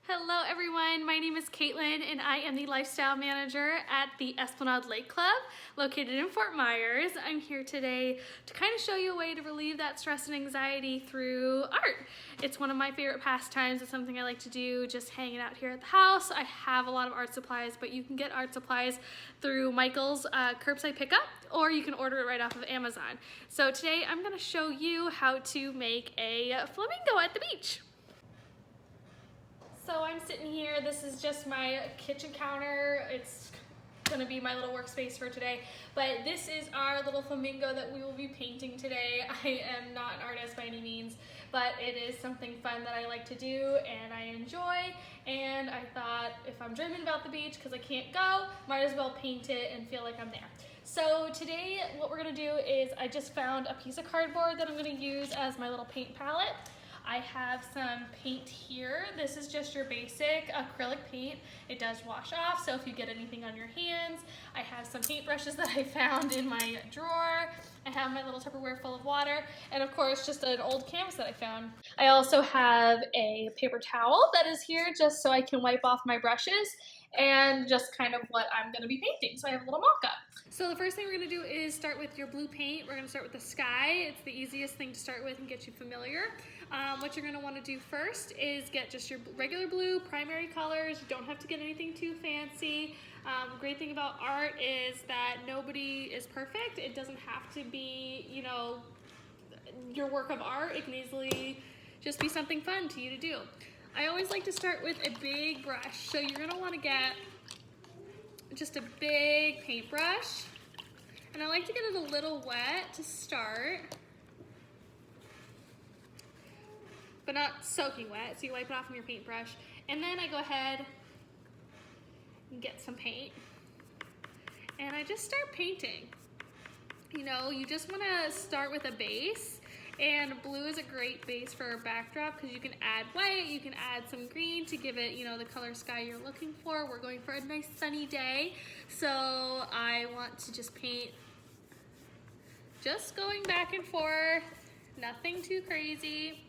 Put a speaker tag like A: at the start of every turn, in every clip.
A: Hello everyone, my name is Caitlin and I am the lifestyle manager at the Esplanade Lake Club located in Fort Myers. I'm here today to kind of show you a way to relieve that stress and anxiety through art. It's one of my favorite pastimes. It's something I like to do just hanging out here at the house. I have a lot of art supplies, but you can get art supplies through Michael's curbside pickup, or you can order it right off of Amazon. So today I'm going to show you how to make a flamingo at the beach. So I'm sitting here, this is just my kitchen counter. It's gonna be my little workspace for today. But this is our little flamingo that we will be painting today. I am not an artist by any means, but it is something fun that I like to do and I enjoy. And I thought if I'm dreaming about the beach, because I can't go, might as well paint it and feel like I'm there. So today what we're gonna do is I just found a piece of cardboard that I'm gonna use as my little paint palette. I have some paint here. This is just your basic acrylic paint. It does wash off, so if you get anything on your hands. I have some paintbrushes that I found in my drawer. I have my little Tupperware full of water, and of course just an old canvas that I found. I also have a paper towel that is here just so I can wipe off my brushes and just kind of what I'm gonna be painting. So I have a little mock-up. So the first thing we're gonna do is start with your blue paint. We're gonna start with the sky. It's the easiest thing to start with and get you familiar. What you're gonna wanna do first is get just your regular blue primary colors. You don't have to get anything too fancy. Great thing about art is that nobody is perfect. It doesn't have to be, you know, your work of art. It can easily just be something fun to you to do. I always like to start with a big brush. So you're gonna wanna get just a big paintbrush. And I like to get it a little wet to start, but not soaking wet, so you wipe it off on your paintbrush. And then I go ahead and get some paint. And I just start painting. You know, you just wanna start with a base, and blue is a great base for a backdrop because you can add white, you can add some green to give it, you know, the color sky you're looking for. We're going for a nice sunny day, so I want to just paint, just going back and forth, nothing too crazy.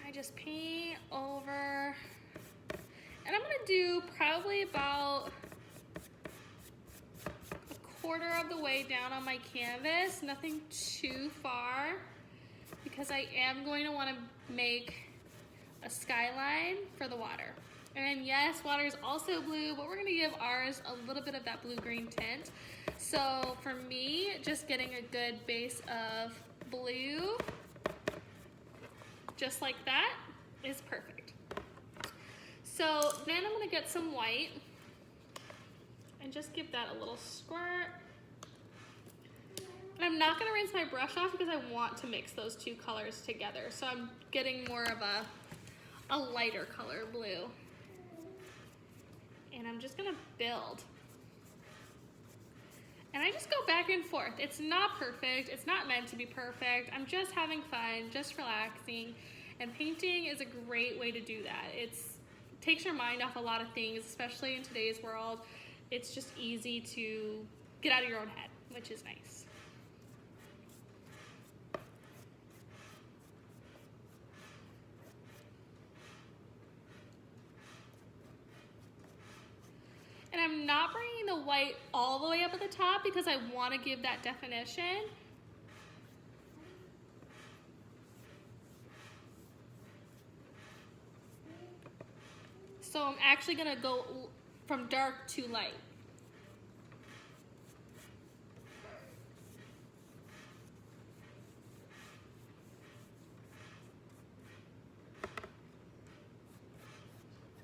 A: I just paint over, and I'm gonna do probably about a quarter of the way down on my canvas, nothing too far, because I am going to want to make a skyline for the water. And yes, water is also blue, but we're gonna give ours a little bit of that blue-green tint. So for me, just getting a good base of blue, just like that, is perfect. So then I'm gonna get some white and just give that a little squirt. And I'm not gonna rinse my brush off because I want to mix those two colors together. So I'm getting more of a lighter color blue. And I'm just gonna build. And I just go back and forth. It's not perfect, it's not meant to be perfect. I'm just having fun, just relaxing. And painting is a great way to do that. It takes your mind off a lot of things, especially in today's world. It's just easy to get out of your own head, which is nice. And I'm not bringing the white all the way up at the top because I want to give that definition. So I'm actually gonna go from dark to light.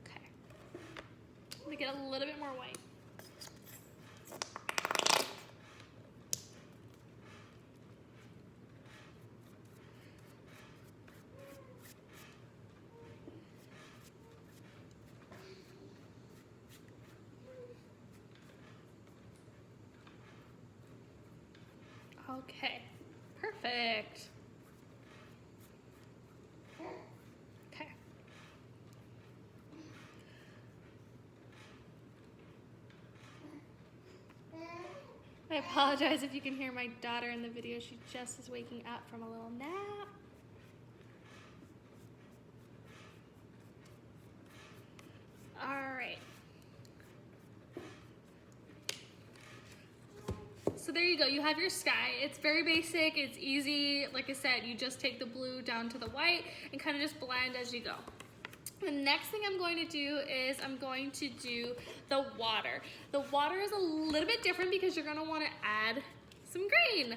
A: Okay. I'm gonna get a little bit more white. Okay, perfect. Okay. I apologize if you can hear my daughter in the video. She just is waking up from a little nap. All right. So there you go, you have your sky. It's very basic, it's easy. Like I said, you just take the blue down to the white and kind of just blend as you go. The next thing I'm going to do is I'm going to do the water. The water is a little bit different because you're gonna wanna add some green.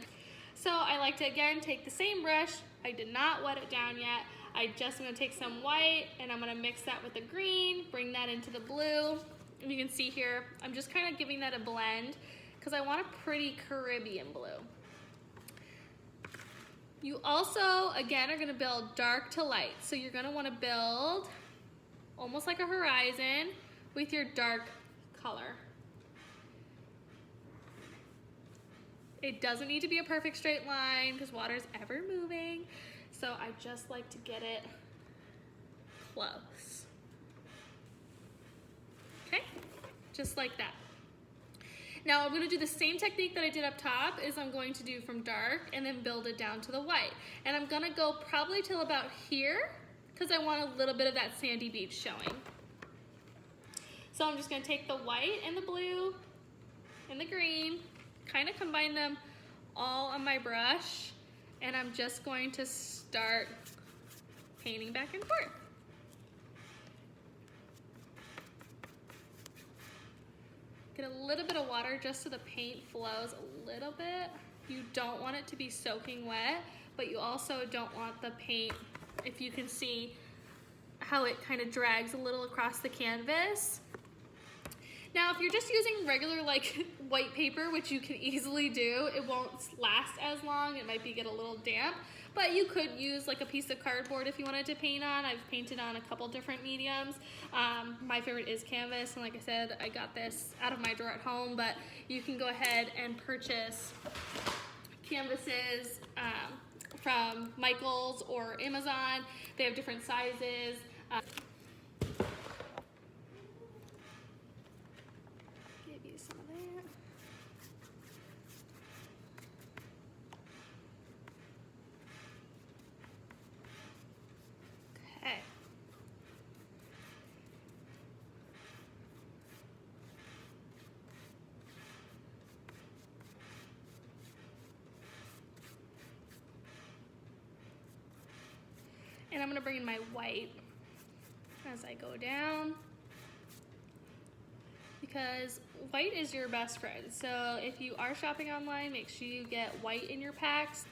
A: So I like to, again, take the same brush. I did not wet it down yet. I just gonna take some white and I'm gonna mix that with the green, bring that into the blue. And you can see here, I'm just kind of giving that a blend because I want a pretty Caribbean blue. You also, again, are gonna build dark to light. So you're gonna wanna build almost like a horizon with your dark color. It doesn't need to be a perfect straight line because water's ever moving. So I just like to get it close. Okay, just like that. Now I'm gonna do the same technique that I did up top is I'm going to do from dark and then build it down to the white. And I'm gonna go probably till about here because I want a little bit of that sandy beach showing. So I'm just gonna take the white and the blue and the green, kind of combine them all on my brush, and I'm just going to start painting back and forth. Get a little bit of water just so the paint flows a little bit. You don't want it to be soaking wet, but you also don't want the paint, if you can see how it kind of drags a little across the canvas. Now, if you're just using regular like white paper, which you can easily do, it won't last as long. It might get a little damp, but you could use like a piece of cardboard if you wanted to paint on. I've painted on a couple different mediums. My favorite is canvas, and like I said, I got this out of my drawer at home, but you can go ahead and purchase canvases from Michael's or Amazon. They have different sizes. Give you some of that. Okay. And I'm gonna bring in my white as I go down, because white is your best friend. So if you are shopping online, make sure you get white in your packs.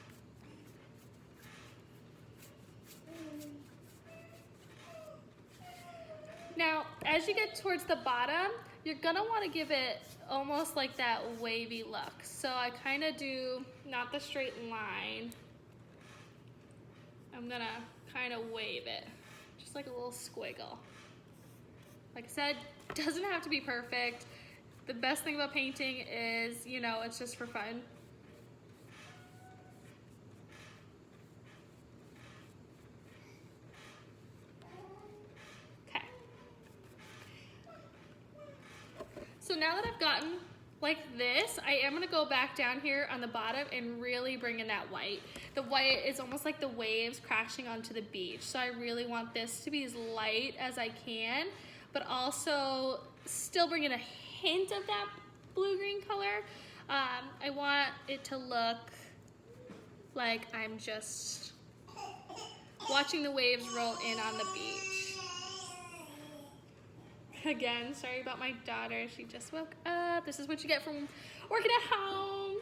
A: Now, as you get towards the bottom, you're gonna wanna give it almost like that wavy look. So I kinda do, not the straight line, I'm gonna kinda wave it, just like a little squiggle. Like I said, doesn't have to be perfect. The best thing about painting is, you know, it's just for fun. Okay. So now that I've gotten like this, I am gonna go back down here on the bottom and really bring in that white. The white is almost like the waves crashing onto the beach. So I really want this to be as light as I can, but also still bring in a hint of that blue-green color. I want it to look like I'm just watching the waves roll in on the beach. Again, sorry about my daughter. She just woke up. This is what you get from working at home.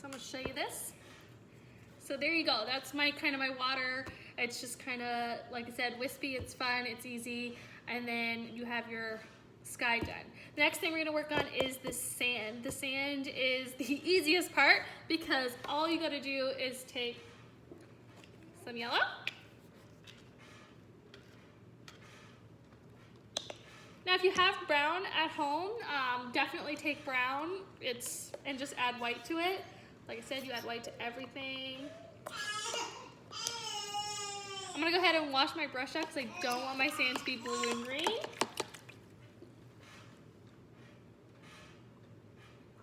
A: I'm gonna show you this. So there you go. That's my kind of my water. It's just kind of, like I said, wispy. It's fun. It's easy. And then you have your sky done. The next thing we're gonna work on is the sand. The sand is the easiest part because all you gotta do is take some yellow, Now if you have brown at home, definitely take brown and just add white to it. Like I said, you add white to everything. I'm gonna go ahead and wash my brush up because I don't want my sand to be blue and green.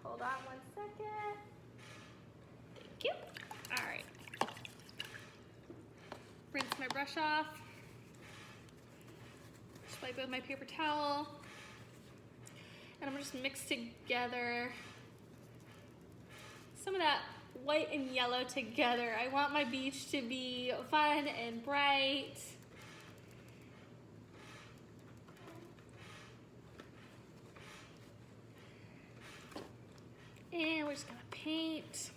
A: Hold on 1 second. Thank you. All right. Rinse my brush off. Just wipe it with my paper towel. And I'm gonna just mix together some of that white and yellow together. I want my beach to be fun and bright. And we're just gonna paint.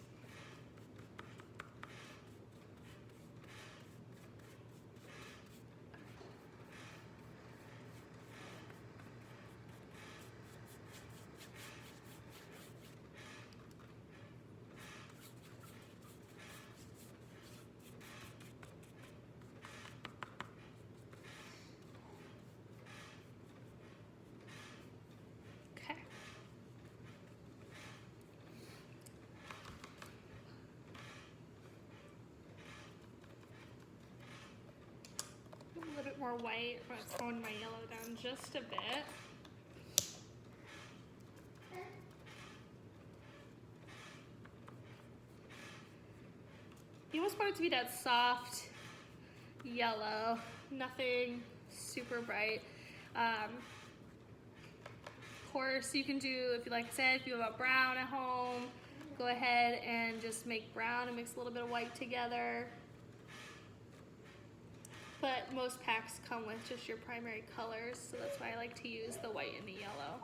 A: A little bit more white, but tone my yellow down just a bit. You almost want it to be that soft yellow, nothing super bright. Of course, you can do, if you like I said, if you have a brown at home, go ahead and just make brown and mix a little bit of white together. But most packs come with just your primary colors, so that's why I like to use the white and the yellow.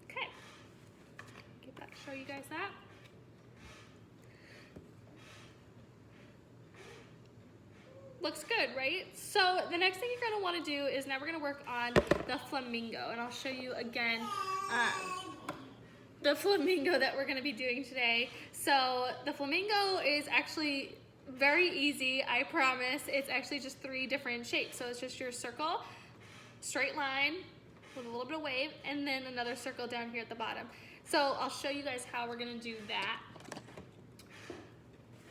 A: Okay, get back to show you guys that. Looks good, right? So the next thing you're gonna wanna do is now we're gonna work on the flamingo, and I'll show you again the flamingo that we're gonna be doing today. So the flamingo is actually very easy, I promise. It's actually just 3 different shapes. So it's just your circle, straight line with a little bit of wave, and then another circle down here at the bottom. So I'll show you guys how we're gonna do that.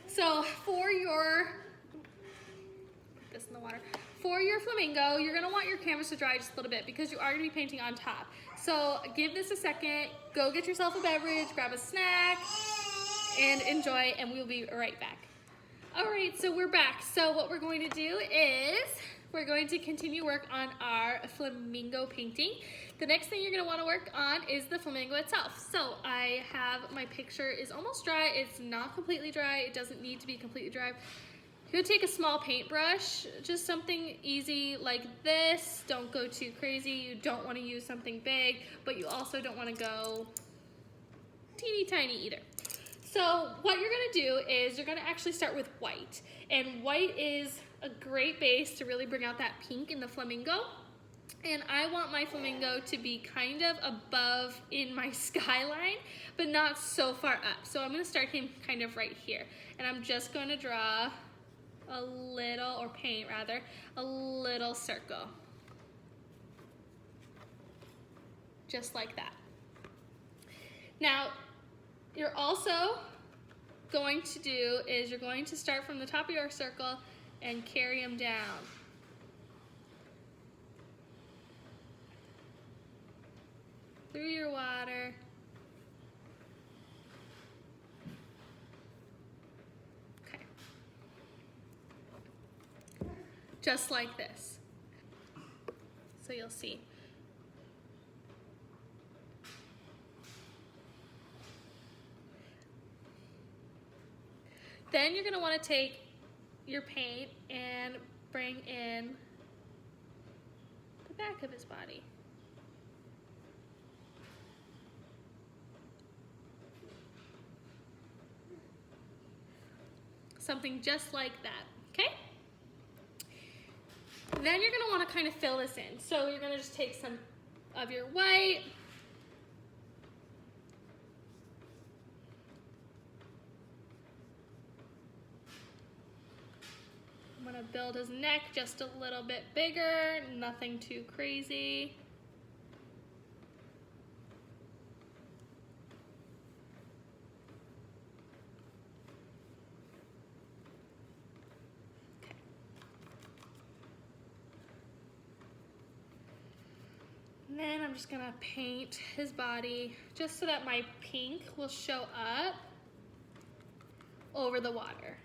A: So for your in the water. For your flamingo, you're gonna want your canvas to dry just a little bit because you are gonna be painting on top. So give this a second, go get yourself a beverage, grab a snack, and enjoy, and we'll be right back. All right, so we're back. So what we're going to do is we're going to continue work on our flamingo painting. The next thing you're gonna wanna work on is the flamingo itself. So I have, my picture is almost dry. It's not completely dry. It doesn't need to be completely dry. You'll take a small paintbrush, just something easy like this. Don't go too crazy. You don't want to use something big, but you also don't want to go teeny tiny either. So what you're gonna do is you're gonna actually start with white. And white is a great base to really bring out that pink in the flamingo. And I want my flamingo to be kind of above in my skyline, but not so far up. So I'm gonna start him kind of right here. And I'm just gonna draw a little, or paint rather, a little circle. Just like that. Now, you're also going to do is you're going to start from the top of your circle and carry them down. Through your water. Just like this. So you'll see. Then you're gonna wanna take your paint and bring in the back of his body. Something just like that, okay? Then you're gonna wanna kind of fill this in. So you're gonna just take some of your white, gonna build his neck just a little bit bigger, nothing too crazy. And then I'm just gonna paint his body just so that my pink will show up over the water.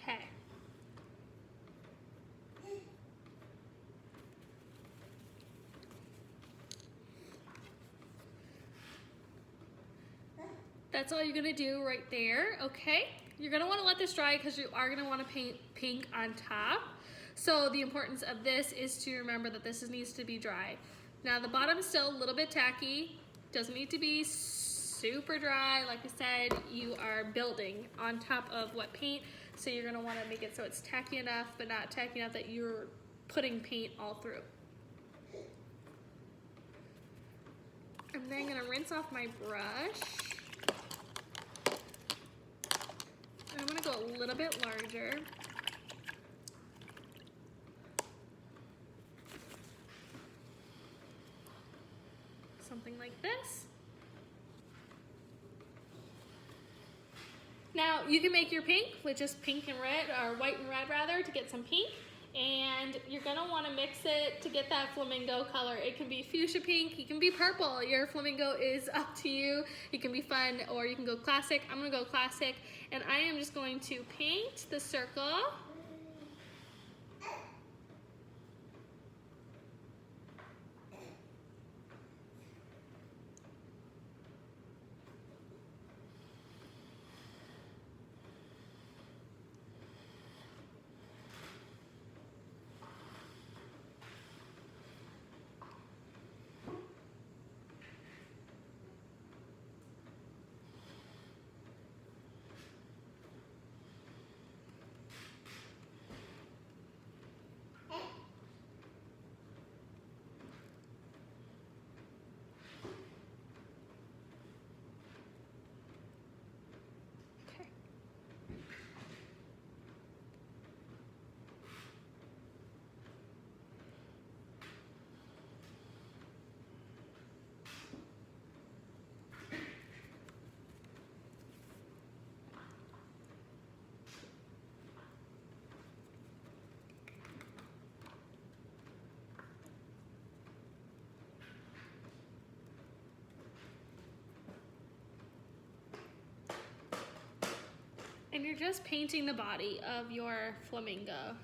A: Okay. That's all you're gonna do right there, okay? You're gonna wanna let this dry because you are gonna wanna paint pink on top. So the importance of this is to remember that this needs to be dry. Now the bottom is still a little bit tacky, doesn't need to be super dry. Like I said, you are building on top of wet paint, so you're gonna wanna make it so it's tacky enough, but not tacky enough that you're putting paint all through. I'm then gonna rinse off my brush. I'm gonna go a little bit larger. Something like this. Now you can make your pink with just pink and red, or white and red rather, to get some pink. And you're gonna wanna mix it to get that flamingo color. It can be fuchsia pink, it can be purple. Your flamingo is up to you. It can be fun, or you can go classic. I'm gonna go classic, and I am just going to paint the circle. And you're just painting the body of your flamingo.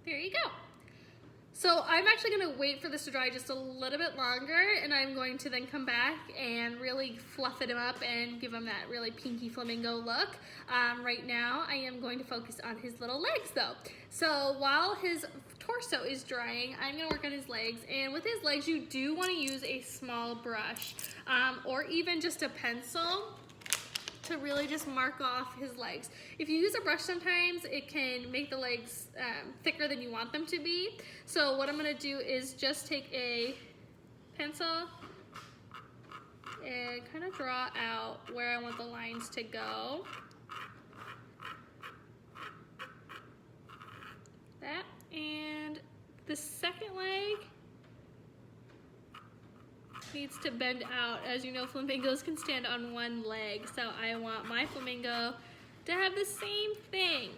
A: There you go. So I'm actually gonna wait for this to dry just a little bit longer, and I'm going to then come back and really fluff him up and give him that really pinky flamingo look. Right now, I am going to focus on his little legs though. So while his torso is drying, I'm gonna work on his legs, and with his legs, you do wanna use a small brush or even just a pencil to really just mark off his legs. If you use a brush sometimes, it can make the legs thicker than you want them to be. So what I'm gonna do is just take a pencil and kind of draw out where I want the lines to go. That, and the second leg needs to bend out. As you know, flamingos can stand on one leg, so I want my flamingo to have the same thing.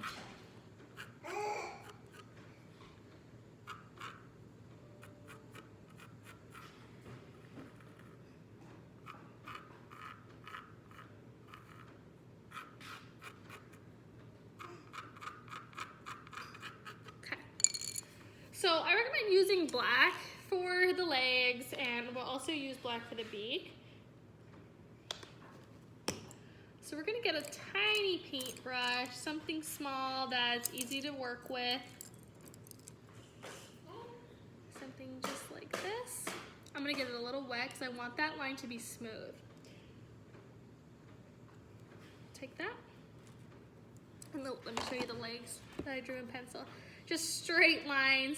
A: I'm using black for the legs, and we'll also use black for the beak. So we're gonna get a tiny paintbrush, something small that's easy to work with. Something just like this. I'm gonna get it a little wet because I want that line to be smooth. Take that. And let me show you the legs that I drew in pencil. Just straight lines.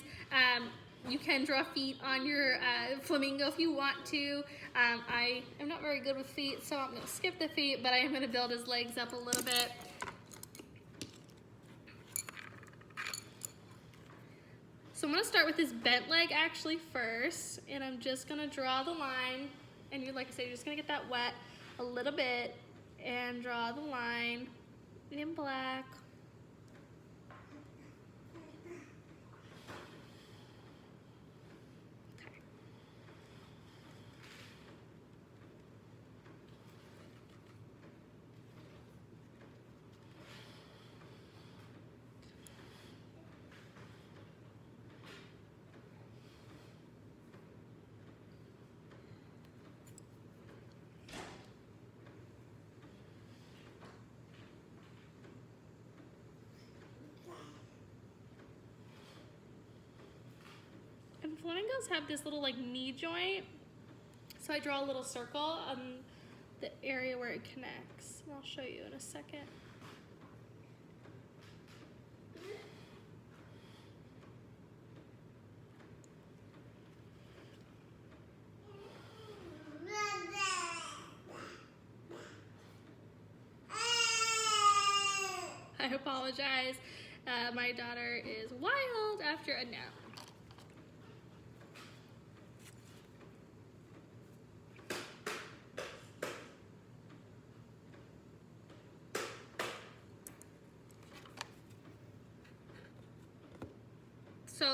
A: You can draw feet on your flamingo if you want to. I am not very good with feet, so I'm going to skip the feet, but I am going to build his legs up a little bit. So I'm going to start with his bent leg actually first, and I'm just going to draw the line. And like I said, you're just going to get that wet a little bit and draw the line in black. And flamingos have this little like knee joint, so I draw a little circle on the area where it connects. And I'll show you in a second. I apologize. My daughter is wild after a nap.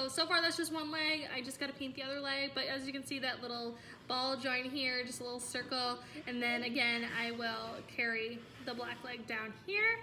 A: So far that's just one leg. I just gotta paint the other leg, but as you can see, that little ball joint here, just a little circle, and then again I will carry the black leg down here.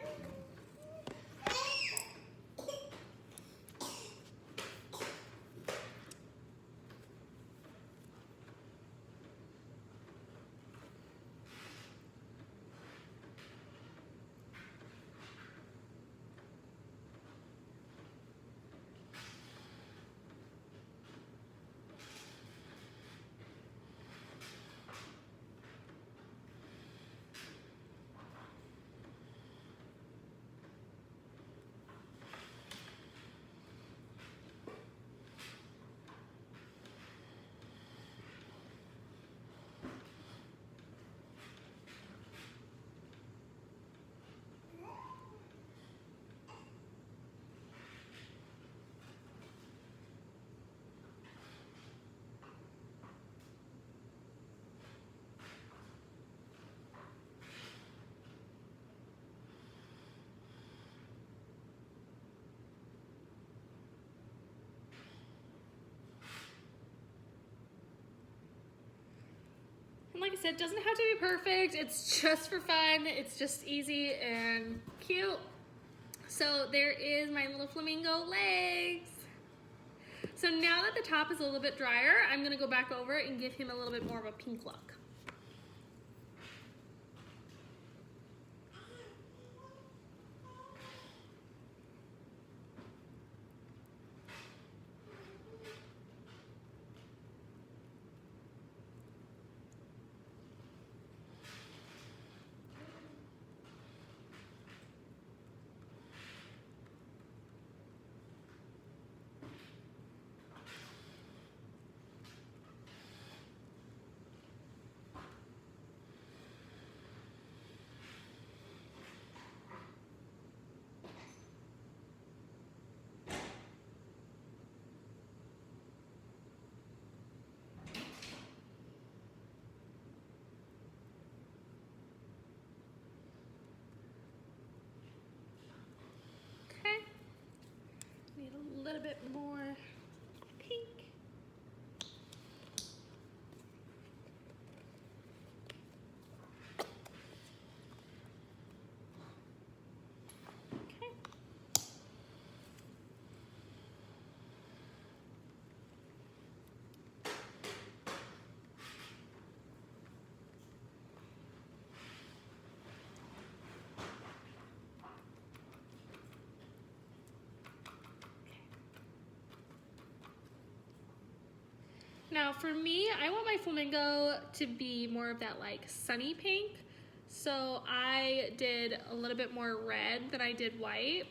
A: And like I said, it doesn't have to be perfect. It's just for fun. It's just easy and cute. So there is my little flamingo legs. So now that the top is a little bit drier, I'm gonna go back over it and give him a little bit more of a pink look. Need a little bit more pink. Okay. Now for me, I want my flamingo to be more of that like sunny pink. So I did a little bit more red than I did white.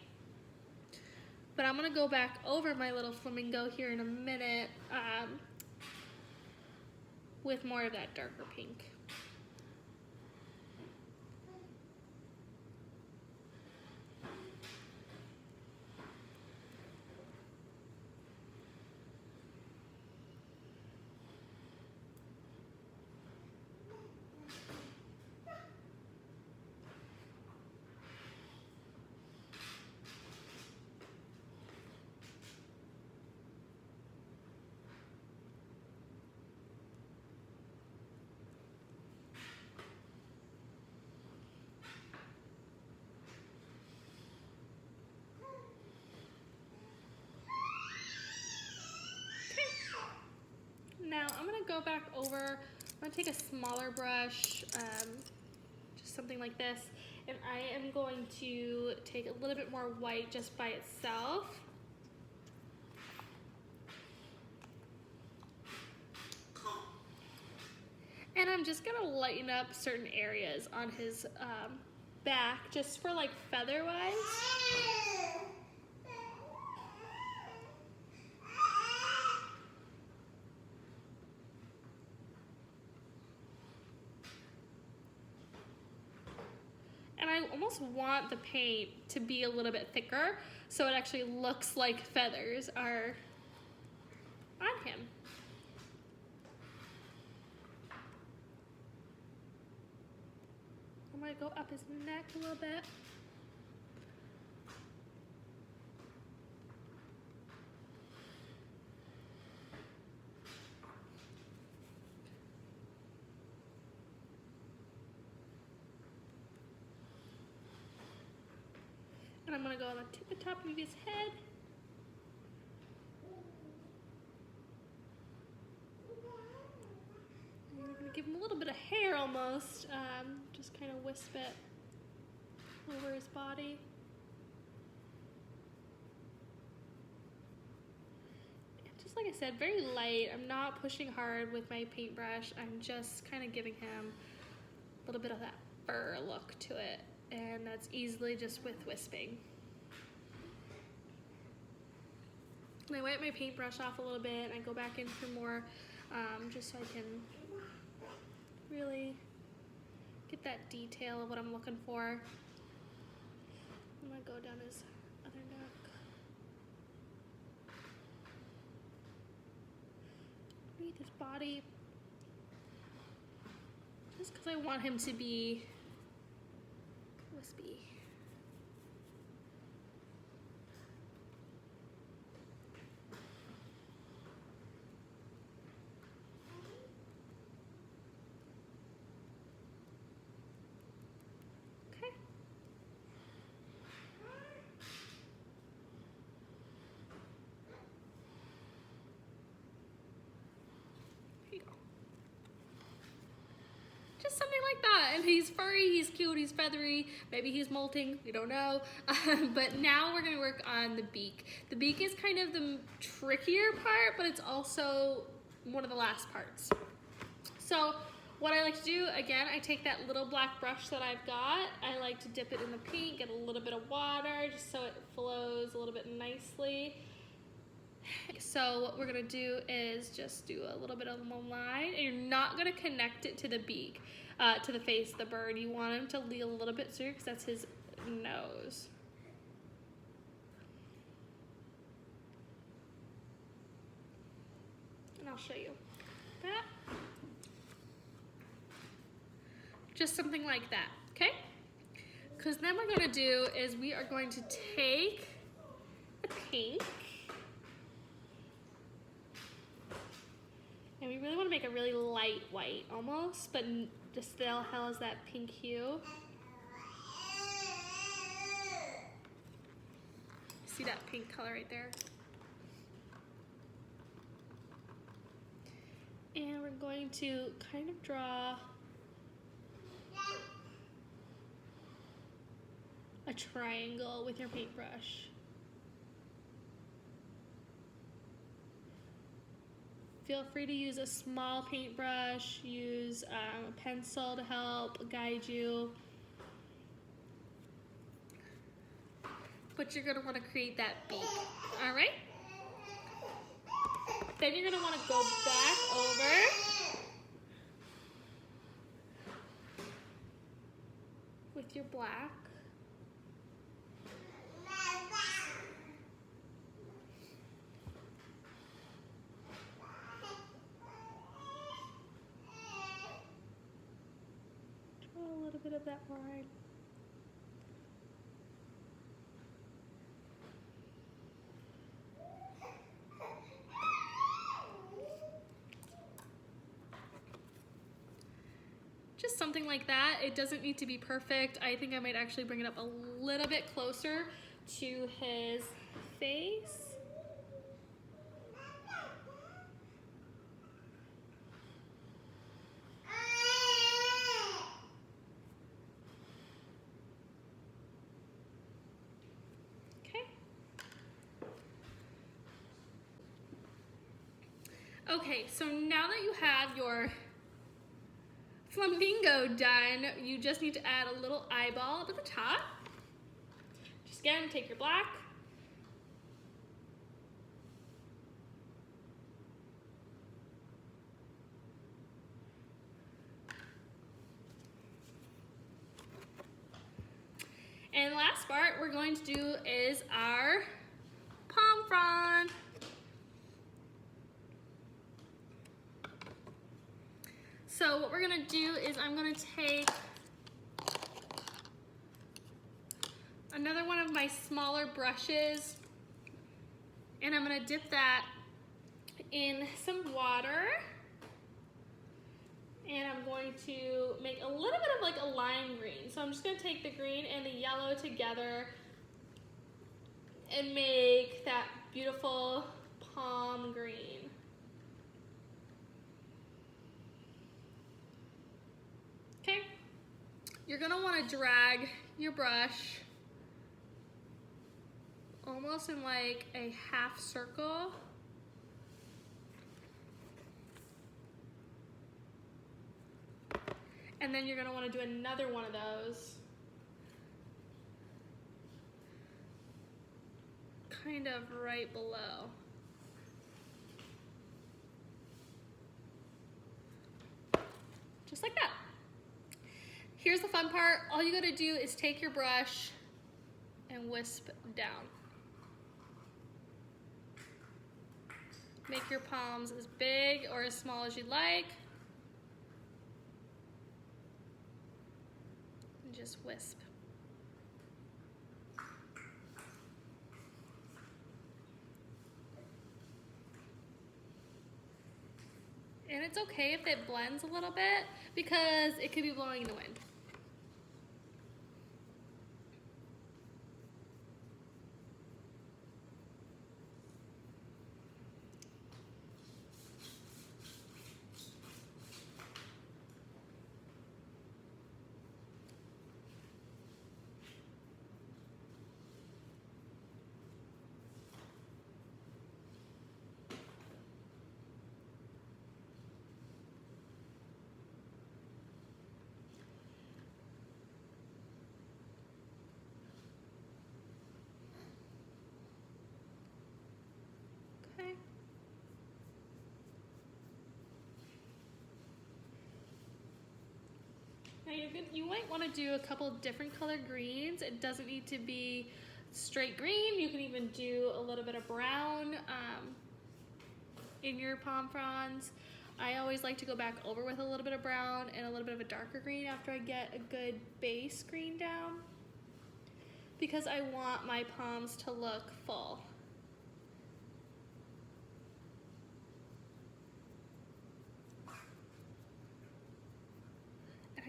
A: But I'm gonna go back over my little flamingo here in a minute with more of that darker pink. Now I'm gonna go back over, I'm gonna take a smaller brush, just something like this, and I am going to take a little bit more white just by itself. And I'm just gonna lighten up certain areas on his back, just for like feather-wise. And I almost want the paint to be a little bit thicker so it actually looks like feathers are on him. I'm gonna go up his neck a little bit. And I'm gonna go on the top of his head. And I'm gonna give him a little bit of hair almost, just kind of wisp it over his body. And just like I said, very light. I'm not pushing hard with my paintbrush. I'm just kind of giving him a little bit of that fur look to it. And that's easily just with wisping. And I wipe my paintbrush off a little bit and I go back in for more, just so I can really get that detail of what I'm looking for. I'm gonna go down his other neck. Underneath his body. Just because I want him to be wispy. Okay. Here you go. Just something like that. And he's furry, he's cute, he's feathery, maybe he's molting, we don't know. But now we're gonna work on the beak. The beak is kind of the trickier part, but it's also one of the last parts. So what I like to do, again, I take that little black brush that I've got, I like to dip it in the paint, get a little bit of water, just so it flows a little bit nicely. So what we're gonna do is just do a little bit of a line, and you're not gonna connect it to the beak, to the face of the bird. You want him to lean a little bit through because that's his nose. And I'll show you that. Just something like that, okay? Because then what we're gonna do is we are going to take the pink, and we really want to make a really light white almost, but just still has that pink hue. See that pink color right there? And we're going to kind of draw a triangle with your paintbrush. Feel free to use a small paintbrush, use a pencil to help guide you. But you're gonna wanna create that beak, all right? Then you're gonna wanna go back over with your black. Draw a little bit of that line. Just something like that. It doesn't need to be perfect. I think I might actually bring it up a little bit closer to his face. Okay, so now that you have your flamingo done, you just need to add a little eyeball up at the top. Just again, take your black. And the last part we're going to do is our palm frond. So what we're gonna do is I'm gonna take another one of my smaller brushes and I'm gonna dip that in some water and I'm going to make a little bit of like a lime green. So I'm just gonna take the green and the yellow together and make that beautiful palm green. Okay, you're gonna wanna drag your brush almost in like a half circle. And then you're gonna wanna do another one of those. Kind of right below. Just like that. Here's the fun part. All you gotta do is take your brush and wisp down. Make your palms as big or as small as you like. And just wisp. And it's okay if it blends a little bit because it could be blowing in the wind. Okay. Now you might want to do a couple different color greens. It doesn't need to be straight green. You can even do a little bit of brown in your palm fronds. I always like to go back over with a little bit of brown and a little bit of a darker green after I get a good base green down because I want my palms to look full.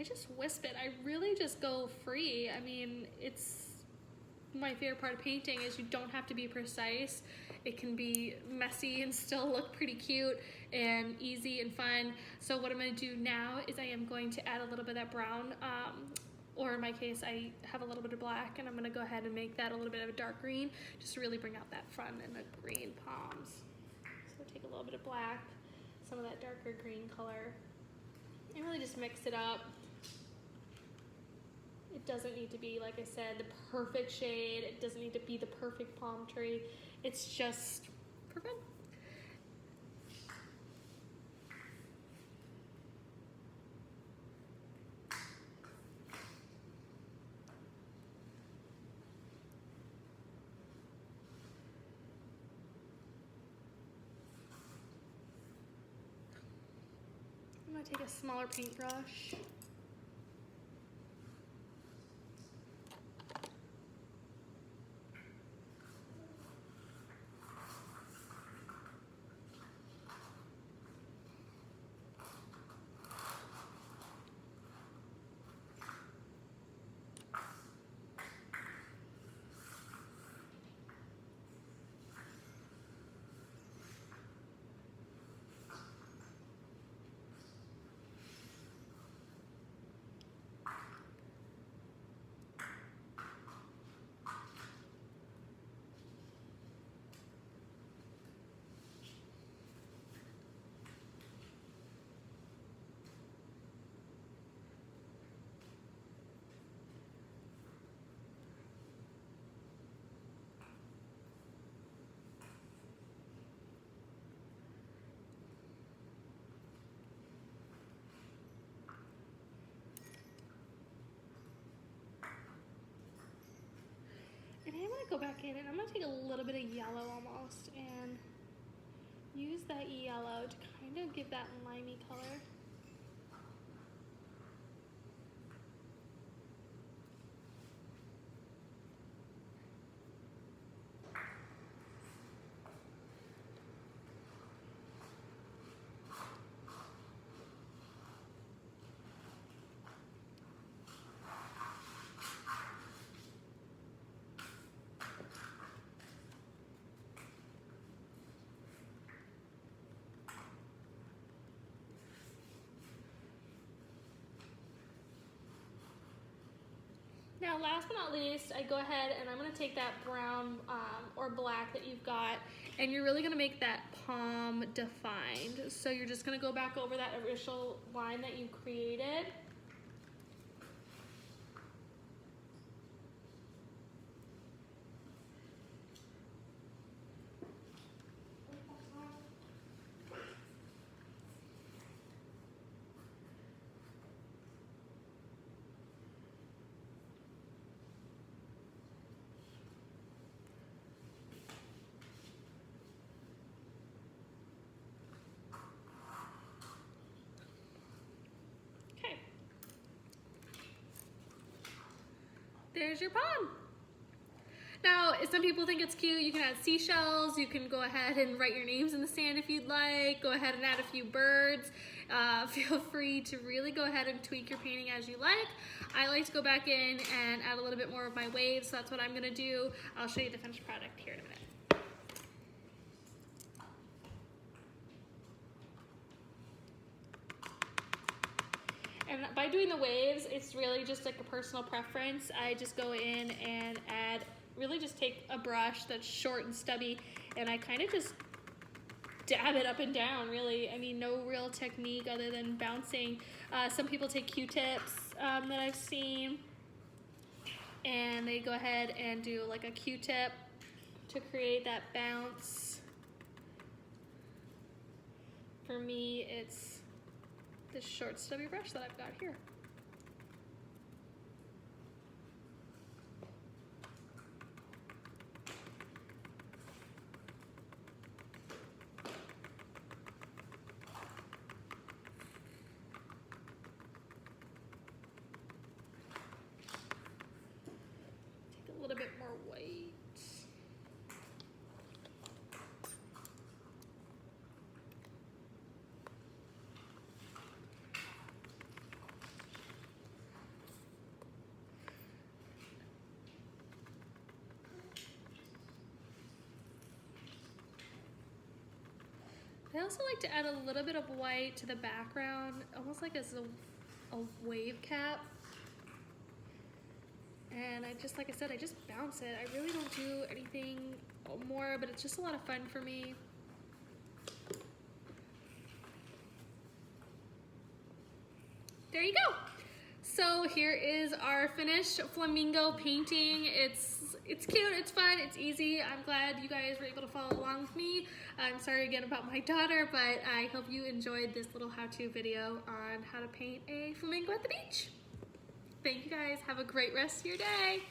A: I just wisp it. I really just go free. I mean, it's my favorite part of painting is you don't have to be precise. It can be messy and still look pretty cute and easy and fun. So what I'm going to do now is I am going to add a little bit of that brown, or in my case, I have a little bit of black, and I'm going to go ahead and make that a little bit of a dark green just to really bring out that front and the green palms. So take a little bit of black, some of that darker green color and really just mix it up. It doesn't need to be, like I said, the perfect shade. It doesn't need to be the perfect palm tree. It's just for fun. I'm going to take a smaller paintbrush. And I'm going to go back in and I'm going to take a little bit of yellow almost and use that yellow to kind of give that limey color. Now, last but not least, I go ahead and I'm going to take that brown or black that you've got, and you're really going to make that palm defined. So you're just going to go back over that initial line that you created. There's your palm. Now, if some people think it's cute, you can add seashells. You can go ahead and write your names in the sand if you'd like. Go ahead and add a few birds. Feel free to really go ahead and tweak your painting as you like. I like to go back in and add a little bit more of my waves, so that's what I'm gonna do. I'll show you the finished product here in a minute. And by doing the waves, it's really just like a personal preference. I just go in and add, really just take a brush that's short and stubby, and I kind of just dab it up and down, really. I mean, no real technique other than bouncing. Some people take Q-tips that I've seen, and they go ahead and do like a Q-tip to create that bounce. For me, it's this short stubby brush that I've got here. Take a little bit more white. I also like to add a little bit of white to the background, almost like as a wave cap. And I just, like I said, I just bounce it. I really don't do anything more, but it's just a lot of fun for me. there you go. So here is our finished flamingo painting. It's cute, it's fun, it's easy. I'm glad you guys were able to follow along with me. I'm sorry again about my daughter, but I hope you enjoyed this little how-to video on how to paint a flamingo at the beach. Thank you guys. Have a great rest of your day.